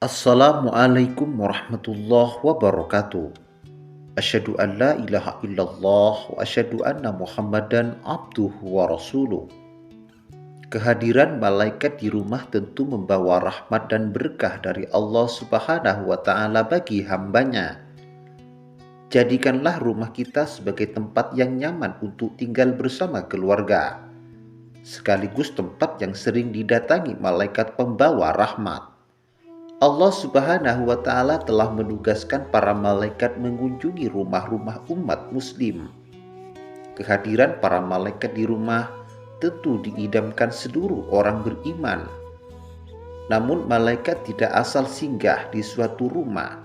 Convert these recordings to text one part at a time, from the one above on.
Assalamualaikum warahmatullahi wabarakatuh. Asyhadu an la ilaha illallah wa asyhadu anna Muhammadan abduhu wa rasuluh. Kehadiran malaikat di rumah tentu membawa rahmat dan berkah dari Allah Subhanahu wa taala bagi hambanya. Jadikanlah rumah kita sebagai tempat yang nyaman untuk tinggal bersama keluarga, sekaligus tempat yang sering didatangi malaikat pembawa rahmat. Allah Subhanahu wa taala telah menugaskan para malaikat mengunjungi rumah-rumah umat muslim. Kehadiran para malaikat di rumah tentu diidamkan seluruh orang beriman. Namun malaikat tidak asal singgah di suatu rumah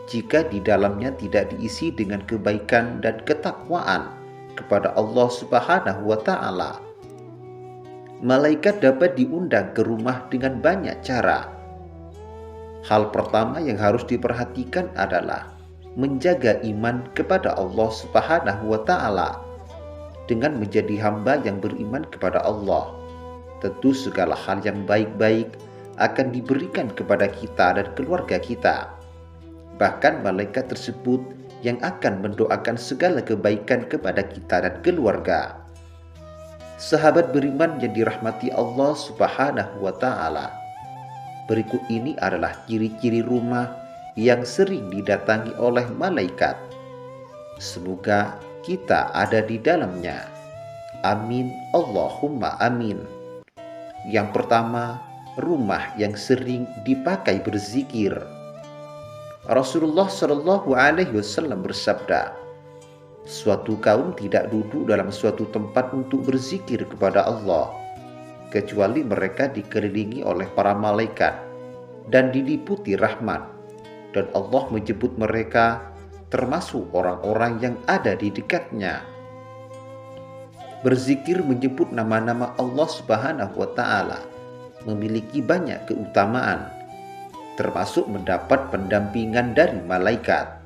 jika di dalamnya tidak diisi dengan kebaikan dan ketakwaan kepada Allah Subhanahu wa taala. Malaikat dapat diundang ke rumah dengan banyak cara. Hal pertama yang harus diperhatikan adalah menjaga iman kepada Allah Subhanahu wa taala. Dengan menjadi hamba yang beriman kepada Allah, tentu segala hal yang baik-baik akan diberikan kepada kita dan keluarga kita. Bahkan malaikat tersebut yang akan mendoakan segala kebaikan kepada kita dan keluarga. Sahabat beriman yang dirahmati Allah Subhanahu wa taala, berikut ini adalah ciri-ciri rumah yang sering didatangi oleh malaikat. Semoga kita ada di dalamnya. Amin, Allahumma amin. Yang pertama, rumah yang sering dipakai berzikir. Rasulullah Shallallahu Alaihi Wasallam bersabda, suatu kaum tidak duduk dalam suatu tempat untuk berzikir kepada Allah, kecuali mereka dikelilingi oleh para malaikat dan diliputi rahmat, dan Allah menyebut mereka termasuk orang-orang yang ada di dekatnya. Berzikir menyebut nama-nama Allah Subhanahu wa taala memiliki banyak keutamaan, termasuk mendapat pendampingan dari malaikat.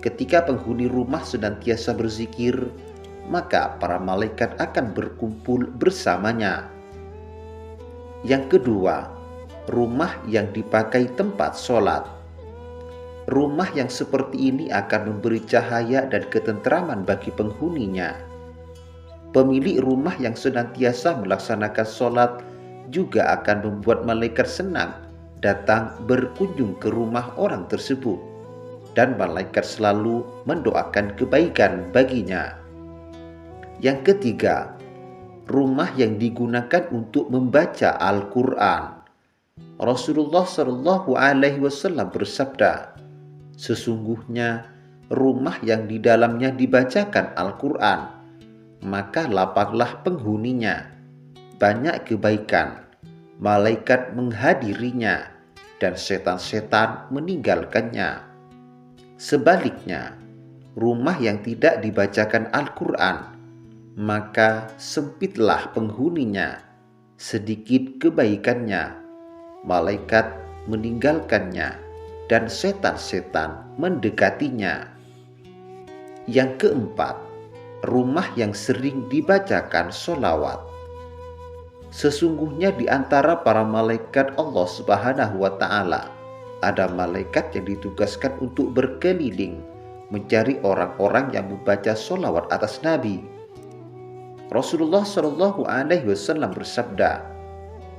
Ketika penghuni rumah senantiasa berzikir, maka para malaikat akan berkumpul bersamanya. Yang kedua, rumah yang dipakai tempat sholat. Rumah yang seperti ini akan memberi cahaya dan ketentraman bagi penghuninya. Pemilik rumah yang senantiasa melaksanakan sholat juga akan membuat malaikat senang datang berkunjung ke rumah orang tersebut, dan malaikat selalu mendoakan kebaikan baginya. Yang ketiga, rumah yang digunakan untuk membaca Al-Quran. Rasulullah Shallallahu Alaihi Wasallam bersabda, sesungguhnya rumah yang di dalamnya dibacakan Al-Quran, maka lapanglah penghuninya, banyak kebaikan, malaikat menghadirinya, dan setan-setan meninggalkannya. Sebaliknya, rumah yang tidak dibacakan Al-Quran, maka sempitlah penghuninya, sedikit kebaikannya, malaikat meninggalkannya, dan setan-setan mendekatinya. Yang keempat, rumah yang sering dibacakan sholawat. Sesungguhnya di antara para malaikat Allah Subhanahu wa taala ada malaikat yang ditugaskan untuk berkeliling mencari orang-orang yang membaca sholawat atas Nabi. Rasulullah Shallallahu Alaihi Wasallam bersabda,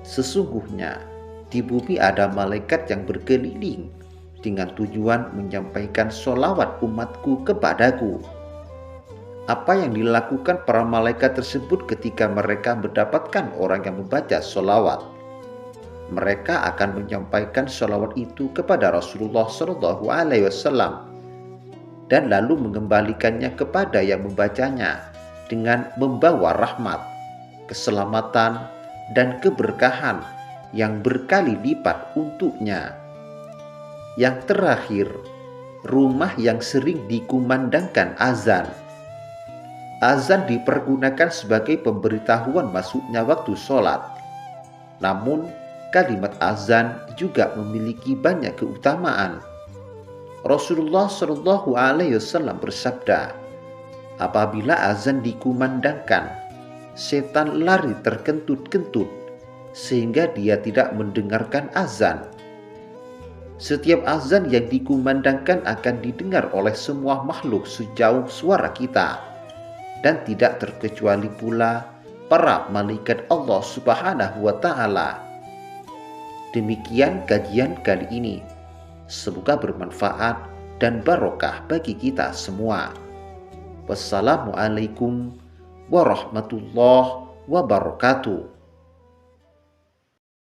sesungguhnya di bumi ada malaikat yang berkeliling dengan tujuan menyampaikan sholawat umatku kepadaku. Apa yang dilakukan para malaikat tersebut ketika mereka mendapatkan orang yang membaca sholawat? Mereka akan menyampaikan sholawat itu kepada Rasulullah Shallallahu Alaihi Wasallam dan lalu mengembalikannya kepada yang membacanya dengan membawa rahmat, keselamatan, dan keberkahan yang berkali lipat untuknya. Yang terakhir, rumah yang sering dikumandangkan azan. Azan dipergunakan sebagai pemberitahuan masuknya waktu sholat. Namun, kalimat azan juga memiliki banyak keutamaan. Rasulullah Shallallahu Alaihi Wasallam bersabda, apabila azan dikumandangkan, setan lari terkentut-kentut sehingga dia tidak mendengarkan azan. Setiap azan yang dikumandangkan akan didengar oleh semua makhluk sejauh suara kita, dan tidak terkecuali pula para malaikat Allah Subhanahu wa Ta'ala. Demikian kajian kali ini. Semoga bermanfaat dan barokah bagi kita semua. Wassalamualaikum warahmatullahi wabarakatuh.